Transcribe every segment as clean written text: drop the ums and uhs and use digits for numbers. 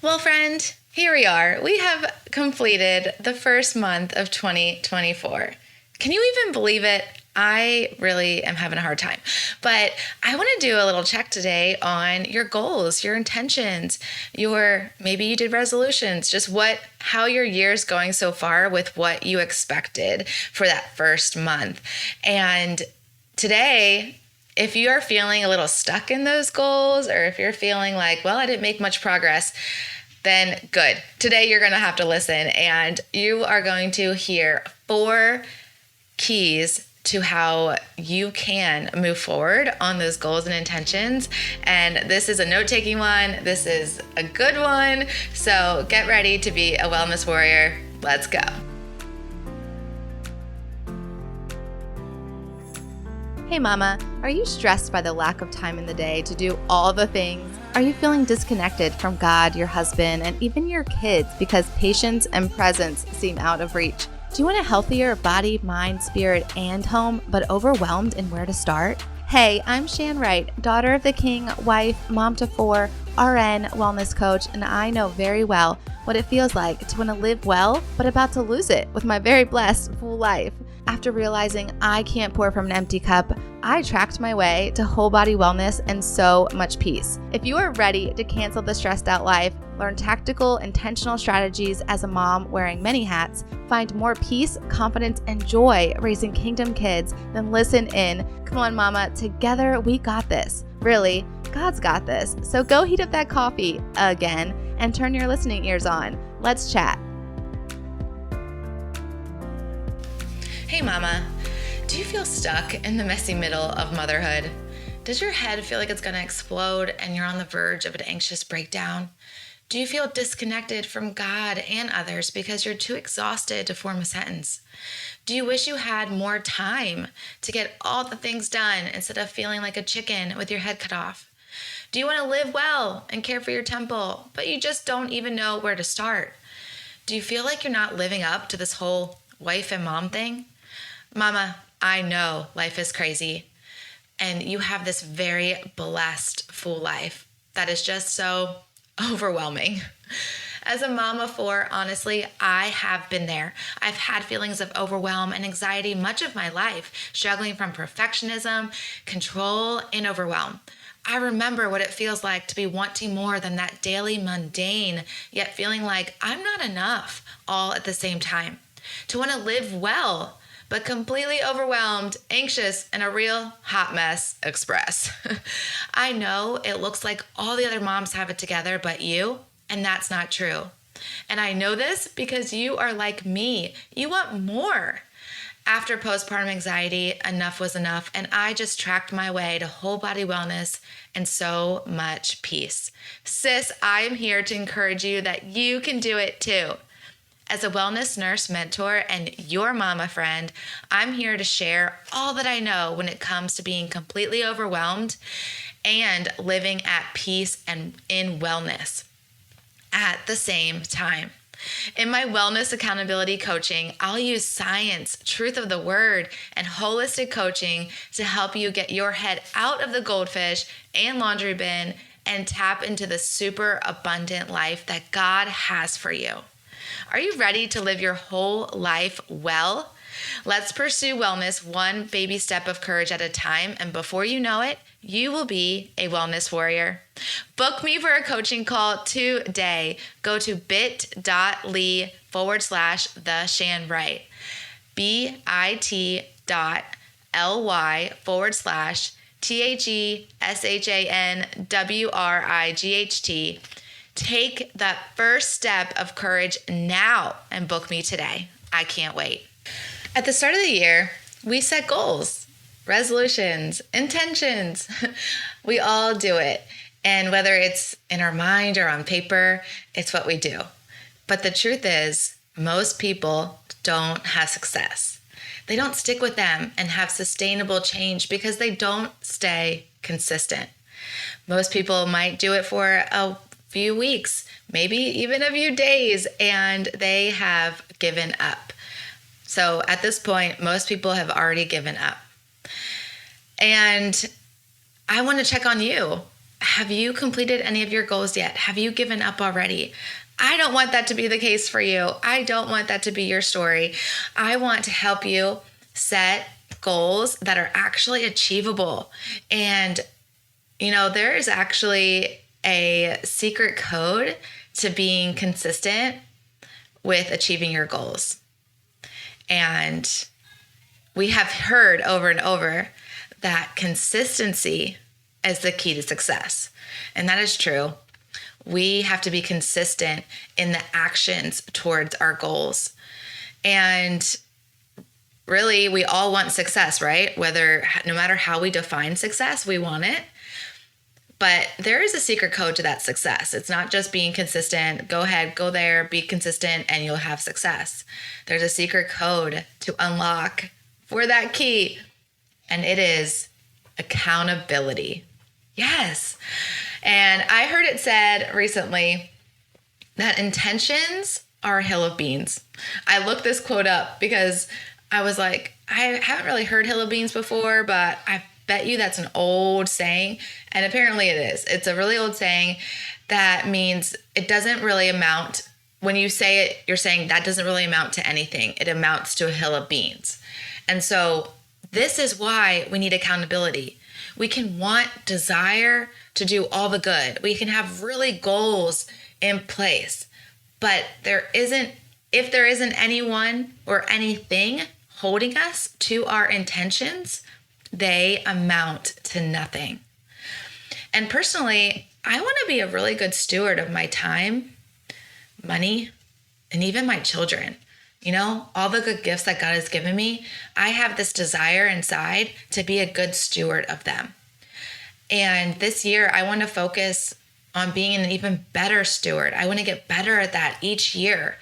Well, friend, here we are. We have completed the first month of 2024. Can you even believe it? I really am having a hard time. But I want to do a little check today on your goals, your intentions, maybe you did resolutions, just how your year's going so far with what you expected for that first month. And today, if you are feeling a little stuck in those goals, or if you're feeling like, well, I didn't make much progress, then good. Today you're going to have to listen, and you are going to hear 4 keys to how you can move forward on those goals and intentions. And this is a note-taking one. This is a good one. So get ready to be a wellness warrior. Let's go. Hey mama, are you stressed by the lack of time in the day to do all the things? Are you feeling disconnected from God, your husband, and even your kids because patience and presence seem out of reach? Do you want a healthier body, mind, spirit, and home, but overwhelmed in where to start? Hey, I'm Shan Wright, daughter of the king, wife, mom to 4, RN, wellness coach, and I know very well what it feels like to want to live well, but about to lose it with my very blessed full life. After realizing I can't pour from an empty cup, I tracked my way to whole body wellness and so much peace. If you are ready to cancel the stressed out life, learn tactical, intentional strategies as a mom wearing many hats, find more peace, confidence, and joy raising kingdom kids, then listen in. Come on, mama, together we got this. Really, God's got this. So go heat up that coffee again and turn your listening ears on. Let's chat. Hey mama, do you feel stuck in the messy middle of motherhood? Does your head feel like it's going to explode and you're on the verge of an anxious breakdown? Do you feel disconnected from God and others because you're too exhausted to form a sentence? Do you wish you had more time to get all the things done instead of feeling like a chicken with your head cut off? Do you want to live well and care for your temple, but you just don't even know where to start? Do you feel like you're not living up to this whole wife and mom thing? Mama, I know life is crazy, and you have this very blessed, full life that is just so overwhelming. As a mom of 4, honestly, I have been there. I've had feelings of overwhelm and anxiety much of my life, struggling from perfectionism, control, and overwhelm. I remember what it feels like to be wanting more than that daily mundane, yet feeling like I'm not enough all at the same time. To want to live well, but completely overwhelmed, anxious, and a real hot mess express. I know it looks like all the other moms have it together but you, and that's not true. And I know this because you are like me. You want more. After postpartum anxiety, enough was enough, and I just tracked my way to whole body wellness and so much peace. Sis, I am here to encourage you that you can do it too. As a wellness nurse mentor and your mama friend, I'm here to share all that I know when it comes to being completely overwhelmed and living at peace and in wellness at the same time. In my wellness accountability coaching, I'll use science, truth of the word, and holistic coaching to help you get your head out of the goldfish and laundry bin and tap into the super abundant life that God has for you. Are you ready to live your whole life well? Let's pursue wellness one baby step of courage at a time, and before you know it, you will be a wellness warrior. Book me for a coaching call today. Go to bit.ly/the Shan Wright. bit.ly/THESHANWRIGHT. Take that first step of courage now and book me today. I can't wait. At the start of the year, we set goals, resolutions, intentions. We all do it. And whether it's in our mind or on paper, it's what we do. But the truth is, most people don't have success. They don't stick with them and have sustainable change because they don't stay consistent. Most people might do it for a few weeks, maybe even a few days, and they have given up. So at this point, most people have already given up. And I want to check on you. have you completed any of your goals yet? Have you given up already? I don't want that to be the case for you. I don't want that to be your story. I want to help you set goals that are actually achievable. And, there is actually a secret code to being consistent with achieving your goals. And we have heard over and over that consistency is the key to success. And that is true. We have to be consistent in the actions towards our goals. And really, we all want success, right? No matter how we define success, we want it. But there is a secret code to that success. It's not just being consistent. Go ahead, go there, be consistent, and you'll have success. There's a secret code to unlock for that key, and it is accountability. Yes. And I heard it said recently that intentions are a hill of beans. I looked this quote up because I was like, I haven't really heard hill of beans before, but I bet you that's an old saying. And apparently it is. It's a really old saying that means it doesn't really amount. When you say it, you're saying that doesn't really amount to anything. It amounts to a hill of beans. And so this is why we need accountability. We can desire to do all the good. We can have really goals in place, but if there isn't anyone or anything holding us to our intentions, they amount to nothing. And personally, I want to be a really good steward of my time, money, and even my children. All the good gifts that God has given me, I have this desire inside to be a good steward of them. And this year, I want to focus on being an even better steward. I want to get better at that each year.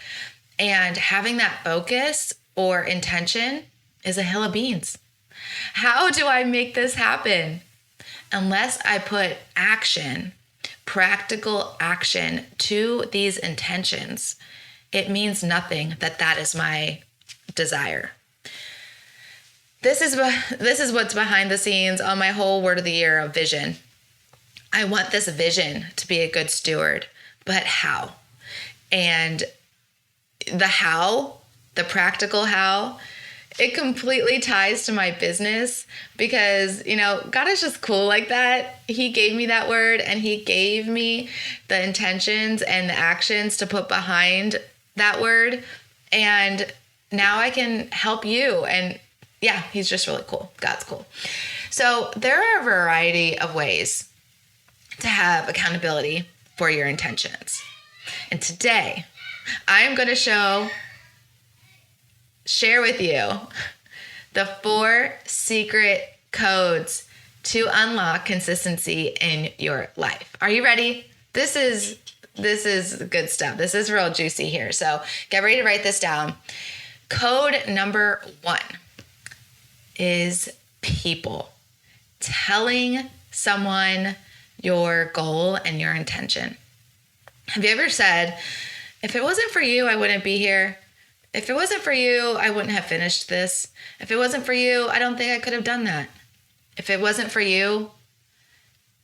And having that focus or intention is a hill of beans. How do I make this happen? Unless I put practical action to these intentions, it means nothing that is my desire. This is what's behind the scenes on my whole Word of the Year of vision. I want this vision to be a good steward, but how? And the practical how, it completely ties to my business because, God is just cool like that. He gave me that word and he gave me the intentions and the actions to put behind that word. And now I can help you. And yeah, he's just really cool. God's cool. So there are a variety of ways to have accountability for your intentions. And today I am going to share with you the 4 secret codes to unlock consistency in your life. Are you ready? This is good stuff. This is real juicy here. So get ready to write this down. Code number 1 is people. Telling someone your goal and your intention. Have you ever said, if it wasn't for you, I wouldn't be here? If it wasn't for you, I wouldn't have finished this. If it wasn't for you, I don't think I could have done that. If it wasn't for you,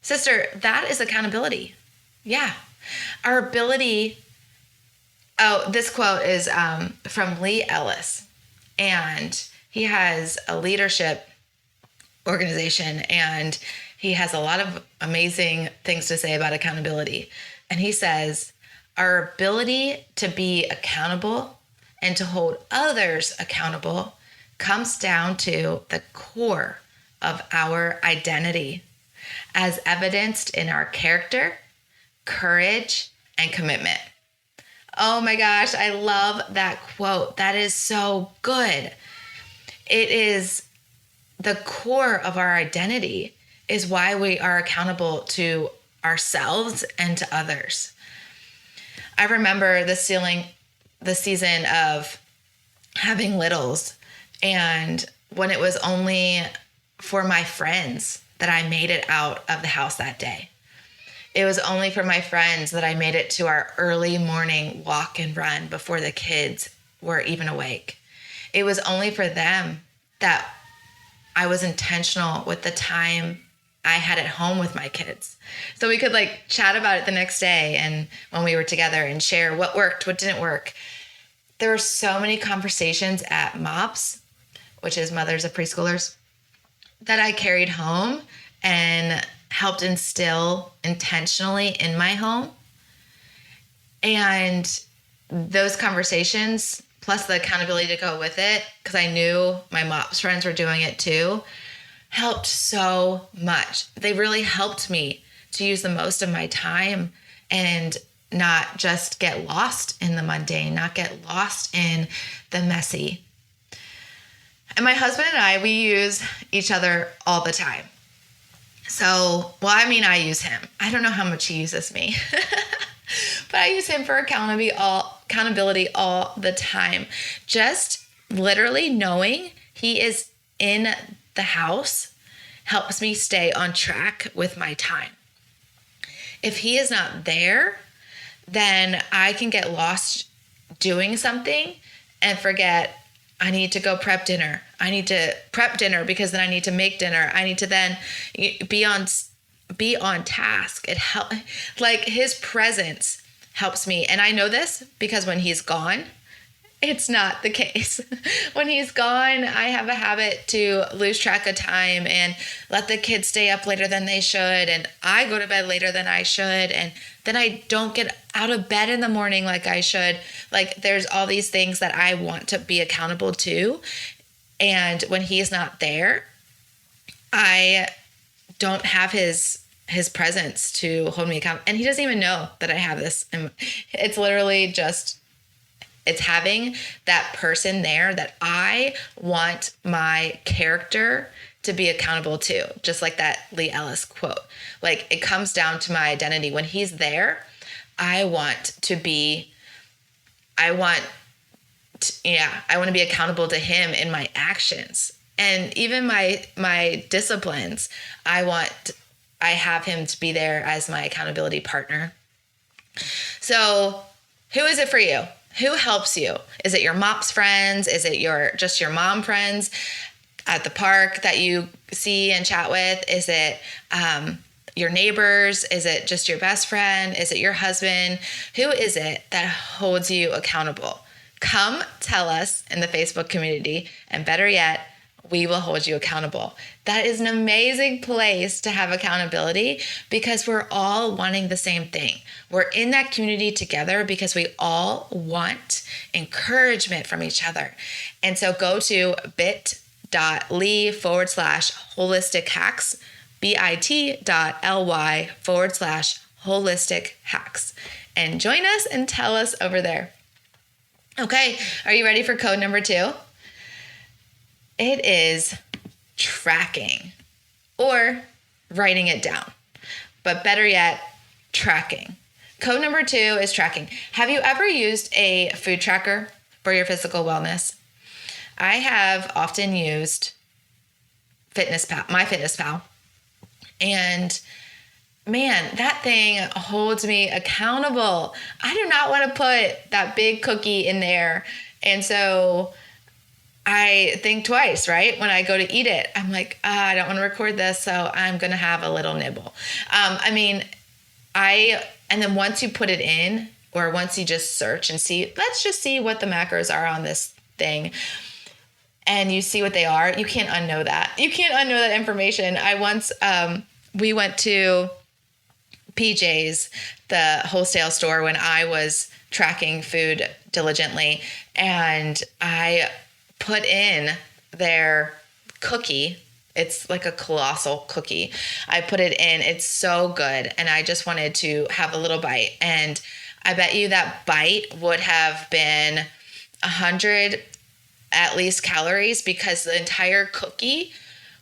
sister, that is accountability. Yeah. Our ability. Oh, this quote is from Lee Ellis, and he has a leadership organization, and he has a lot of amazing things to say about accountability. And he says, our ability to be accountable and to hold others accountable comes down to the core of our identity, as evidenced in our character, courage, and commitment. Oh my gosh, I love that quote. That is so good. It is the core of our identity, is why we are accountable to ourselves and to others. I remember the season of having littles, and when it was only for my friends that I made it out of the house that day. It was only for my friends that I made it to our early morning walk and run before the kids were even awake. It was only for them that I was intentional with the time I had at home with my kids. So we could like chat about it the next day and when we were together and share what worked, what didn't work. There were so many conversations at MOPS, which is Mothers of Preschoolers, that I carried home and helped instill intentionally in my home. And those conversations, plus the accountability to go with it, because I knew my MOPS friends were doing it too, helped so much. They really helped me to use the most of my time and not just get lost in the mundane, not get lost in the messy. And my husband and I, we use each other all the time. So, I use him. I don't know how much he uses me, but I use him for accountability all the time. Just literally knowing he is in the house helps me stay on track with my time. If he is not there, then I can get lost doing something and forget I need to go prep dinner. I need to prep dinner because then I need to make dinner. I need to then be on task. Like his presence helps me. And I know this because when he's gone, it's not the case. When he's gone, I have a habit to lose track of time and let the kids stay up later than they should. And I go to bed later than I should. And then I don't get out of bed in the morning like I should. Like there's all these things that I want to be accountable to. And when he's not there, I don't have his presence to hold me accountable. And he doesn't even know that I have this. It's literally just, it's having that person there that I want my character to be accountable to, just like that Lee Ellis quote. Like it comes down to my identity. When he's there, I want to be accountable to him in my actions. And even my disciplines, I have him to be there as my accountability partner. So who is it for you? Who helps you? Is it your MOPS friends? Is it just your mom friends at the park that you see and chat with? Is it your neighbors? Is it just your best friend? Is it your husband? Who is it that holds you accountable? Come tell us in the Facebook community, and better yet, we will hold you accountable. That is an amazing place to have accountability because we're all wanting the same thing. We're in that community together because we all want encouragement from each other. And so go to bit.ly/holistic hacks, bit.ly/holistic hacks, and join us and tell us over there. Okay, are you ready for code number 2? It is tracking or writing it down, but better yet, tracking. Code number 2 is tracking. Have you ever used a food tracker for your physical wellness? I have often used MyFitnessPal, and man, that thing holds me accountable. I do not want to put that big cookie in there, and so I think twice, right? When I go to eat it, I'm like, I don't want to record this, so I'm going to have a little nibble. And then once you put it in, or once you just search and see, let's just see what the macros are on this thing, and you see what they are, you can't unknow that. You can't unknow that information. We went to PJ's, the wholesale store, when I was tracking food diligently, and I put in their cookie. It's like a colossal cookie. I put it in. It's so good. And I just wanted to have a little bite. And I bet you that bite would have been 100 at least calories, because the entire cookie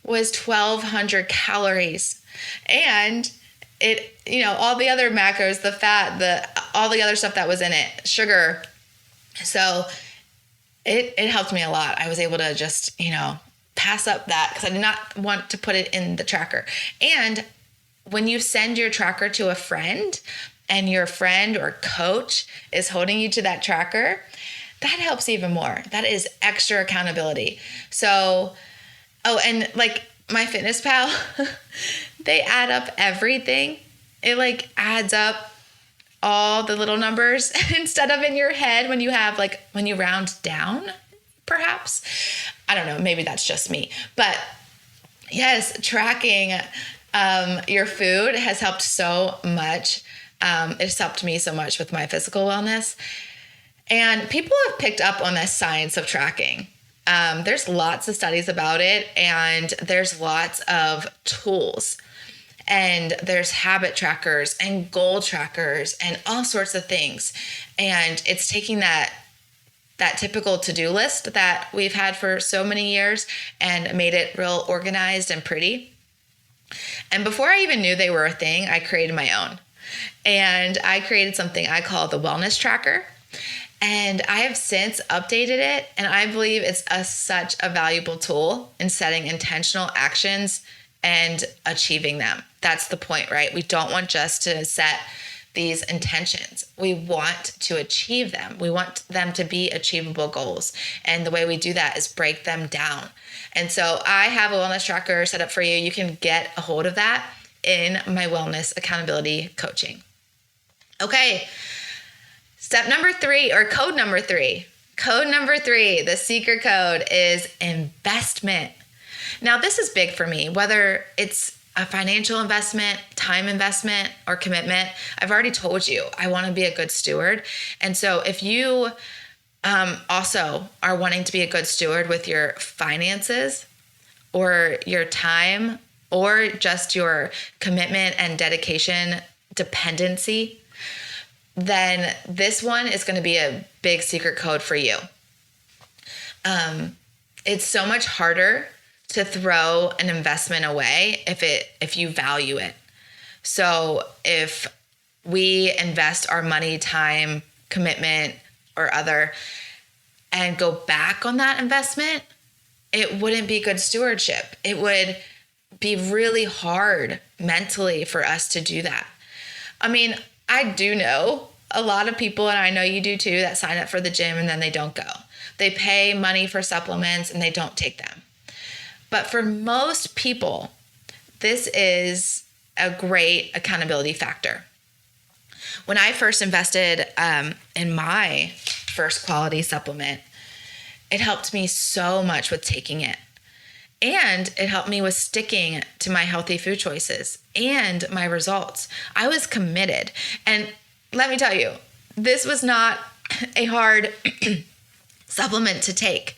was 1,200 calories. And it, all the other macros, the fat, all the other stuff that was in it, sugar. So it helped me a lot. I was able to just, pass up that because I did not want to put it in the tracker. And when you send your tracker to a friend and your friend or coach is holding you to that tracker, that helps even more. That is extra accountability. So, and like MyFitnessPal, they add up everything. It like adds up all the little numbers instead of in your head when you have like, when you round down, perhaps. I don't know, maybe that's just me. But yes, tracking your food has helped so much. It's helped me so much with my physical wellness. And people have picked up on this science of tracking. There's lots of studies about it, and there's lots of tools. And there's habit trackers and goal trackers and all sorts of things. And it's taking that typical to-do list that we've had for so many years and made it real organized and pretty. And before I even knew they were a thing, I created my own. And I created something I call the Wellness Tracker. And I have since updated it, and I believe it's such a valuable tool in setting intentional actions and achieving them. That's the point, right? We don't want just to set these intentions. We want to achieve them. We want them to be achievable goals. And the way we do that is break them down. And so I have a wellness tracker set up for you. You can get a hold of that in my wellness accountability coaching. Okay. Step number 3, or code number 3. Code number 3, the secret code, is investment. Now, this is big for me, whether it's a financial investment, time investment, or commitment. I've already told you, I want to be a good steward. And so if you also are wanting to be a good steward with your finances or your time or just your commitment and dedication dependency, then this one is going to be a big secret code for you. It's so much harder to throw an investment away if you value it. So if we invest our money, time, commitment, or other, and go back on that investment, it wouldn't be good stewardship. It would be really hard mentally for us to do that. I mean, I do know a lot of people, and I know you do too, that sign up for the gym and then they don't go. They pay money for supplements and they don't take them. But for most people, this is a great accountability factor. When I first invested in my first quality supplement, it helped me so much with taking it. And it helped me with sticking to my healthy food choices and my results. I was committed. And let me tell you, this was not a hard supplement to take.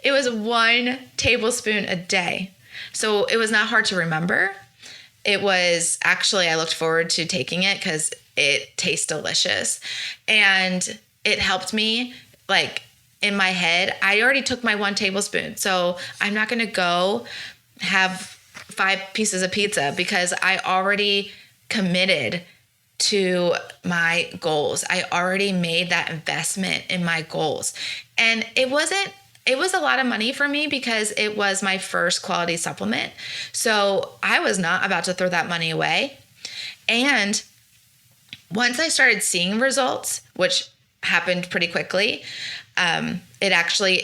It was 1 tablespoon a day. So it was not hard to remember. It was actually, I looked forward to taking it because it tastes delicious. And it helped me, like, in my head, I already took my 1 tablespoon. So I'm not going to go have 5 pieces of pizza because I already committed to my goals. I already made that investment in my goals. And it was a lot of money for me because it was my first quality supplement. So I was not about to throw that money away. And once I started seeing results, which happened pretty quickly, it actually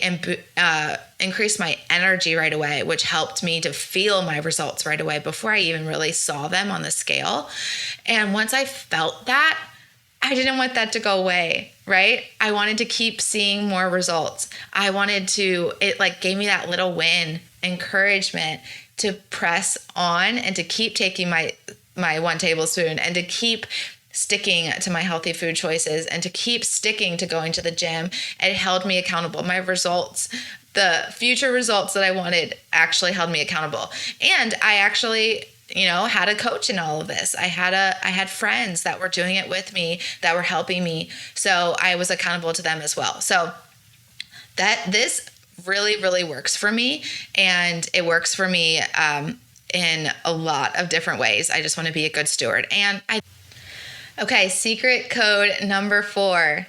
increased my energy right away, which helped me to feel my results right away before I even really saw them on the scale. And once I felt that, I didn't want that to go away, right? I wanted to keep seeing more results. It like gave me that little win, encouragement to press on and to keep taking my 1 tablespoon and to keep sticking to my healthy food choices and to keep sticking to going to the gym. It held me accountable. My results, the future results that I wanted, actually held me accountable. And I actually, had a coach in all of this. I had friends that were doing it with me, that were helping me. So I was accountable to them as well. So this really, really works for me. And it works for me in a lot of different ways. I just want to be a good steward. Okay, secret code number 4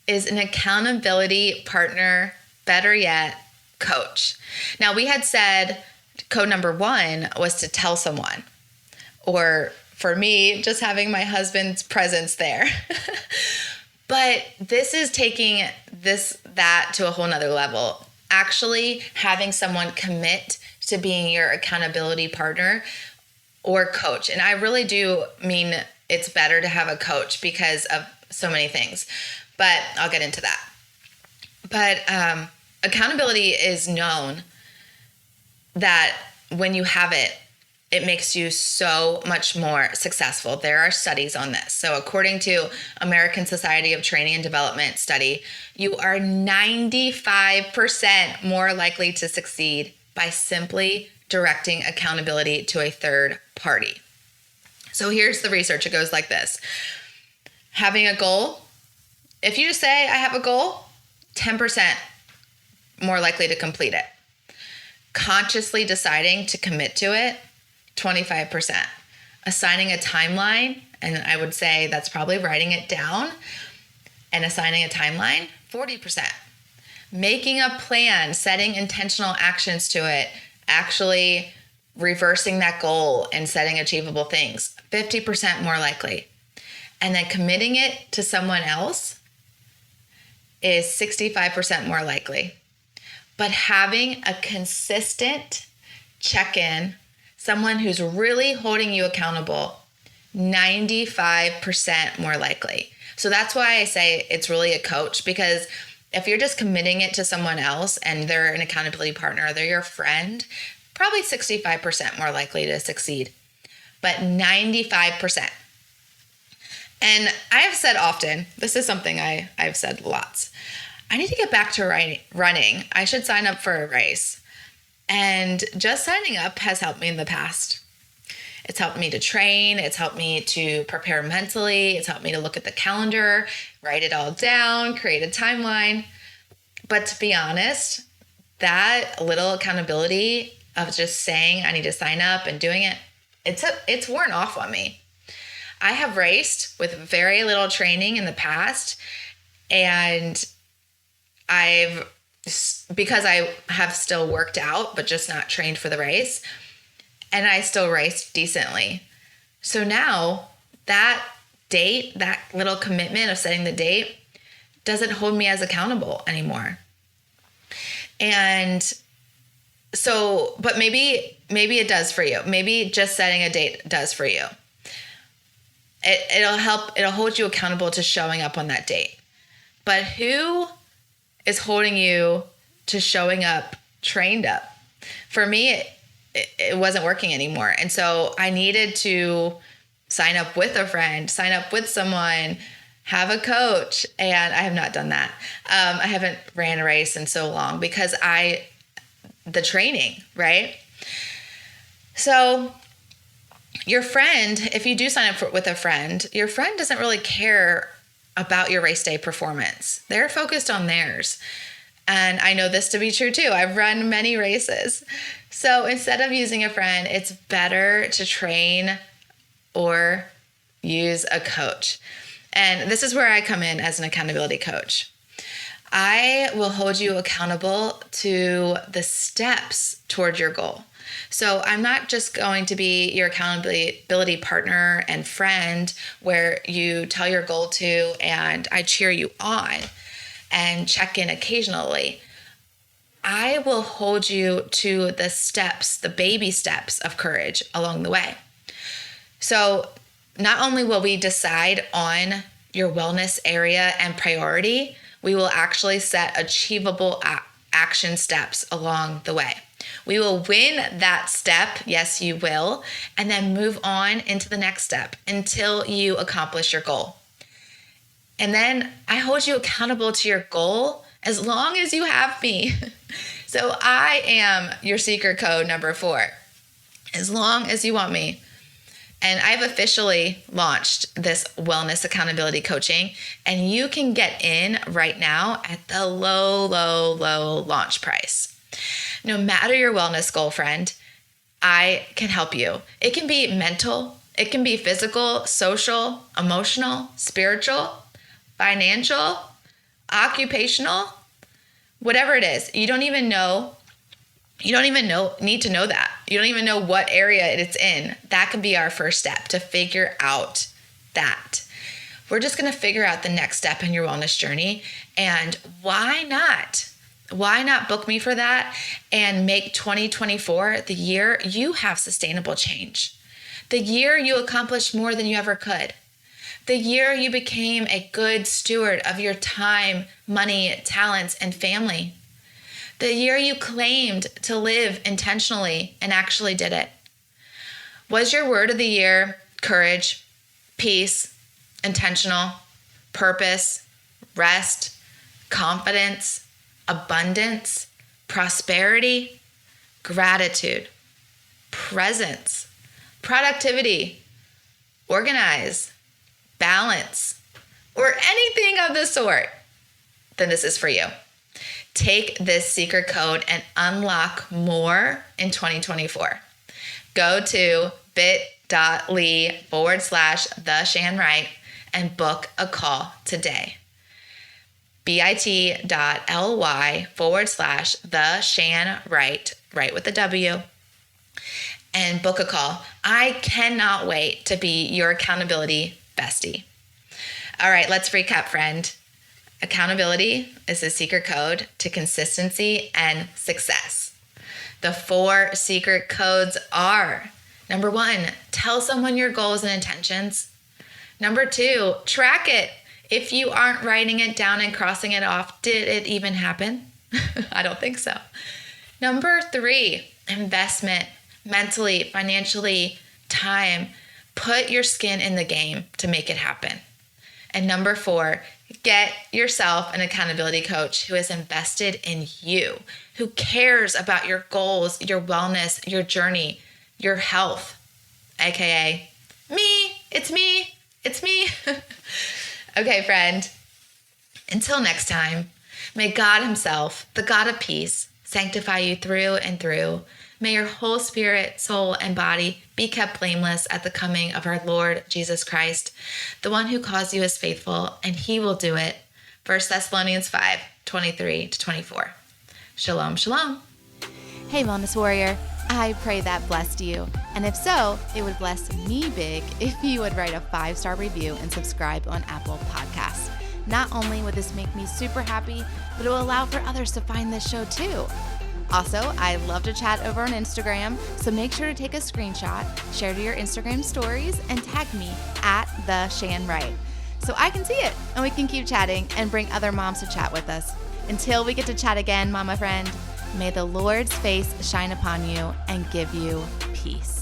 is an accountability partner, better yet, coach. Now, we had said code number 1 was to tell someone, or for me, just having my husband's presence there. But this is taking that to a whole nother level. Actually having someone commit to being your accountability partner or coach. And I really do mean it's better to have a coach because of so many things, but I'll get into that. But accountability is known that when you have it, it makes you so much more successful. There are studies on this. So according to American Society of Training and Development study, you are 95% more likely to succeed by simply directing accountability to a third party. So here's the research. It goes like this. Having a goal, if you just say, I have a goal, 10% more likely to complete it. Consciously deciding to commit to it, 25%. Assigning a timeline, and I would say that's probably writing it down and assigning a timeline, 40%. Making a plan, setting intentional actions to it, actually reversing that goal and setting achievable things, 50% more likely. And then committing it to someone else is 65% more likely. But having a consistent check-in, someone who's really holding you accountable, 95% more likely. So that's why I say it's really a coach, because if you're just committing it to someone else and they're an accountability partner, they're your friend, probably 65% more likely to succeed, but 95%. And I have said often, this is something I've said lots, I need to get back to running. I should sign up for a race. And just signing up has helped me in the past. It's helped me to train. It's helped me to prepare mentally. It's helped me to look at the calendar, write it all down, create a timeline. But to be honest, that little accountability of just saying I need to sign up and doing it, it's worn off on me. I have raced with very little training in the past, and because I have still worked out, but just not trained for the race, and I still raced decently. So now that date, that little commitment of setting the date, doesn't hold me as accountable anymore. And so, but maybe it does for you. Maybe just setting a date does for you. It'll help. It'll hold you accountable to showing up on that date. But who is holding you to showing up trained up? For me, it wasn't working anymore. And so I needed to sign up with a friend, sign up with someone, have a coach. And I have not done that. I haven't ran a race in so long because the training, right? So your friend, if you do sign up with a friend, your friend doesn't really care about your race day performance. They're focused on theirs. And I know this to be true too. I've run many races. So instead of using a friend, it's better to train or use a coach. And this is where I come in as an accountability coach. I will hold you accountable to the steps toward your goal. So I'm not just going to be your accountability partner and friend where you tell your goal to and I cheer you on and check in occasionally. I will hold you to the steps, the baby steps of courage along the way. So not only will we decide on your wellness area and priority, we will actually set achievable action steps along the way. We will win that step, yes, you will, and then move on into the next step until you accomplish your goal. And then I hold you accountable to your goal as long as you have me. So I am your secret code number 4, as long as you want me. And I've officially launched this wellness accountability coaching, and you can get in right now at the low launch price. No matter your wellness goal, friend, I can help you. It can be mental, it can be physical, social, emotional, spiritual, financial, occupational, whatever it is. You don't even need to know that. You don't even know what area it's in. That can be our first step to figure out that. We're just going to figure out the next step in your wellness journey. And why not Why not book me for that and make 2024 the year you have sustainable change? The year you accomplished more than you ever could. The year you became a good steward of your time, money, talents, and family. The year you claimed to live intentionally and actually did it. Was your word of the year courage, peace, intentional, purpose, rest, confidence, abundance, prosperity, gratitude, presence, productivity, organize, balance, or anything of the sort? Then this is for you. Take this secret code and unlock more in 2024. Go to bit.ly/the Shan Wright and book a call today. bit.ly/the Shan Wright, right with the W, and book a call. I cannot wait to be your accountability bestie. All right, let's recap, friend. Accountability is the secret code to consistency and success. The 4 secret codes are: number 1, tell someone your goals and intentions. Number 2, track it. If you aren't writing it down and crossing it off, did it even happen? I don't think so. Number 3, investment, mentally, financially, time. Put your skin in the game to make it happen. And number 4, get yourself an accountability coach who is invested in you, who cares about your goals, your wellness, your journey, your health, aka me. It's me. It's me. Okay, friend. Until next time, may God himself, the God of peace, sanctify you through and through. May your whole spirit, soul, and body be kept blameless at the coming of our Lord Jesus Christ. The one who calls you is faithful, and he will do it. 1 Thessalonians 5:23-24. Shalom, shalom. Hey, Wellness Warrior. I pray that blessed you. And if so, it would bless me big if you would write a 5-star review and subscribe on Apple Podcasts. Not only would this make me super happy, but it will allow for others to find this show too. Also, I love to chat over on Instagram, so make sure to take a screenshot, share to your Instagram stories, and tag me at the Shan Wright so I can see it and we can keep chatting and bring other moms to chat with us. Until we get to chat again, mama friend, may the Lord's face shine upon you and give you peace.